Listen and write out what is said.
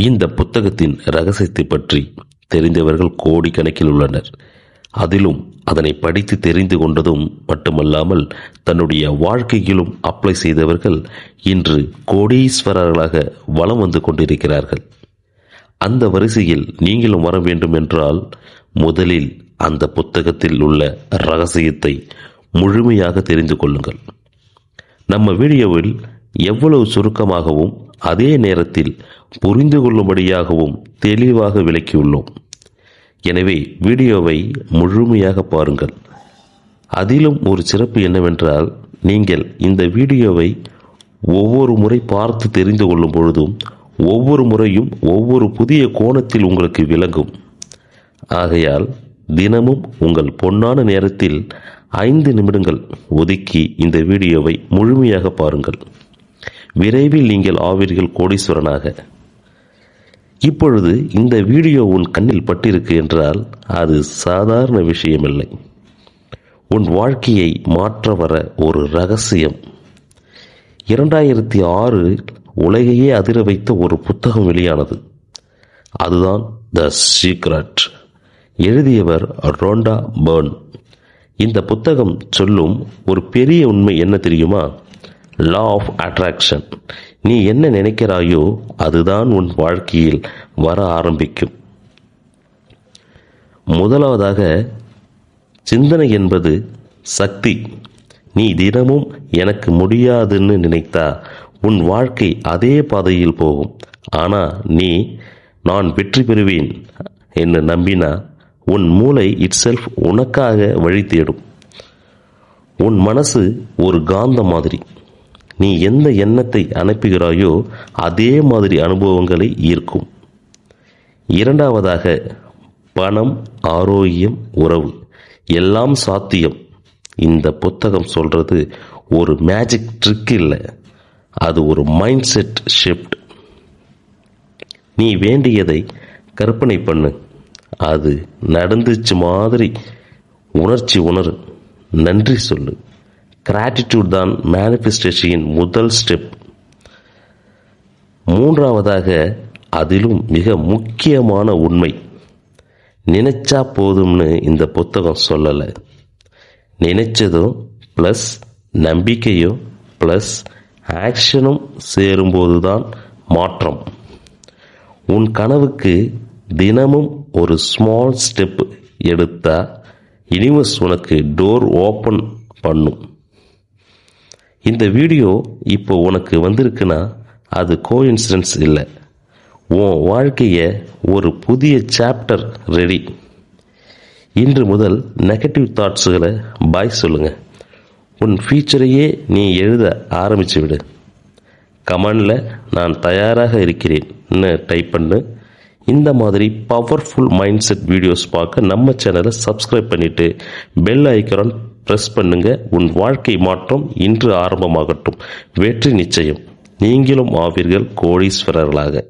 இந்த புத்தகத்தின் ரகசியத்தை பற்றி தெரிந்தவர்கள் கோடிக்கணக்கில் உள்ளனர். அதிலும் அதனை படித்து தெரிந்து கொண்டதும் மட்டுமல்லாமல் தன்னுடைய வாழ்க்கையிலும் அப்ளை செய்தவர்கள் இன்று கோடீஸ்வரர்களாக வலம் வந்து கொண்டிருக்கிறார்கள். அந்த வரிசையில் நீங்களும் வர வேண்டும் என்றால் முதலில் அந்த புத்தகத்தில் உள்ள ரகசியத்தை முழுமையாக தெரிந்து கொள்ளுங்கள். நம்ம வீடியோவில் எவ்வளவு சுருக்கமாகவும் அதே நேரத்தில் புரிந்து கொள்ளும்படியாகவும் தெளிவாக விளக்கியுள்ளோம். எனவே வீடியோவை முழுமையாக பாருங்கள். அதிலும் ஒரு சிறப்பு என்னவென்றால், நீங்கள் இந்த வீடியோவை ஒவ்வொரு முறை பார்த்து தெரிந்து கொள்ளும் பொழுதும் ஒவ்வொரு முறையும் ஒவ்வொரு புதிய கோணத்தில் உங்களுக்கு விளங்கும். ஆகையால் தினமும் உங்கள் பொன்னான நேரத்தில் 5 நிமிடங்கள் ஒதுக்கி இந்த வீடியோவை முழுமையாக பாருங்கள். விரைவில் நீங்கள் ஆவீர்கள் கோடீஸ்வரனாக. இப்பொழுது இந்த வீடியோ உன் கண்ணில் பட்டிருக்கு என்றால் அது சாதாரண விஷயமில்லை. உன் வாழ்க்கையை மாற்ற வர ஒரு ரகசியம். 2006 உலகையே அதிர வைத்த ஒரு புத்தகம் வெளியானது. அதுதான் த சீக்ரெட். எழுதியவர் ரோண்டா பர்ன். இந்த புத்தகம் சொல்லும் ஒரு பெரிய உண்மை என்ன தெரியுமா? Law of attraction. நீ என்ன நினைக்கிறாயோ அதுதான் உன் வாழ்க்கையில் வர ஆரம்பிக்கும். முதலாவதாக, சிந்தனை என்பது சக்தி. நீ தினமும் எனக்கு முடியாதுன்னு நினைத்தா உன் வாழ்க்கை அதே பாதையில் போகும். ஆனால் நீ நான் வெற்றி பெறுவேன் என்று நம்பினா உன் மூளை இட்செல்ஃப் உனக்காக வழி தேடும். உன் மனசு ஒரு காந்தம் மாதிரி. நீ எந்த எண்ணத்தை அனுப்புகிறாயோ அதே மாதிரி அனுபவங்களை ஈர்க்கும். இரண்டாவதாக, பணம், ஆரோக்கியம், உறவு எல்லாம் சாத்தியம். இந்த புத்தகம் சொல்றது ஒரு மேஜிக் ட்ரிக் இல்லை, அது ஒரு மைண்ட் செட் ஷிஃப்ட். நீ வேண்டியதை கற்பனை பண்ணு, அது நடந்துச்சு மாதிரி உணர்ச்சி உணரு, நன்றி சொல்லு. கிராட்டிடியூட் தான் மேனிஃபெஸ்டேஷன் முதல் ஸ்டெப். மூன்றாவதாக, அதிலும் மிக முக்கியமான உண்மை, நினைச்சா போதும்னு இந்த புத்தகம் சொல்லலை. நினைச்சதும் ப்ளஸ் நம்பிக்கையும் ப்ளஸ் ஆக்ஷனும் சேரும்போதுதான் மாற்றம். உன் கனவுக்கு தினமும் ஒரு ஸ்மால் ஸ்டெப் எடுத்தா யூனிவர்ஸ் உனக்கு டோர் ஓப்பன் பண்ணும். இந்த வீடியோ இப்போ உனக்கு வந்திருக்குன்னா அது கோஇன்சிடென்ஸ் இல்லை. உன் வாழ்க்கைய ஒரு புதிய சாப்டர் ரெடி. இன்று முதல் நெகட்டிவ் தாட்ஸுகளை பாய் சொல்லுங்க. உன் ஃபியூச்சரையே நீ எழுத ஆரம்பிச்சு விடு. கமெண்டில் நான் தயாராக இருக்கிறேன்னு டைப் பண்ணு. இந்த மாதிரி பவர்ஃபுல் மைண்ட் செட் வீடியோஸ் பார்க்க நம்ம சேனலை சப்ஸ்கிரைப் பண்ணிட்டு பெல் ஐக்கான் பிரஸ் பண்ணுங்க. உன் வாழ்க்கை மாற்றம் இன்று ஆரம்பமாகட்டும். வெற்றி நிச்சயம். நீங்களும் ஆவீர்கள் கோடீஸ்வரர்களாக.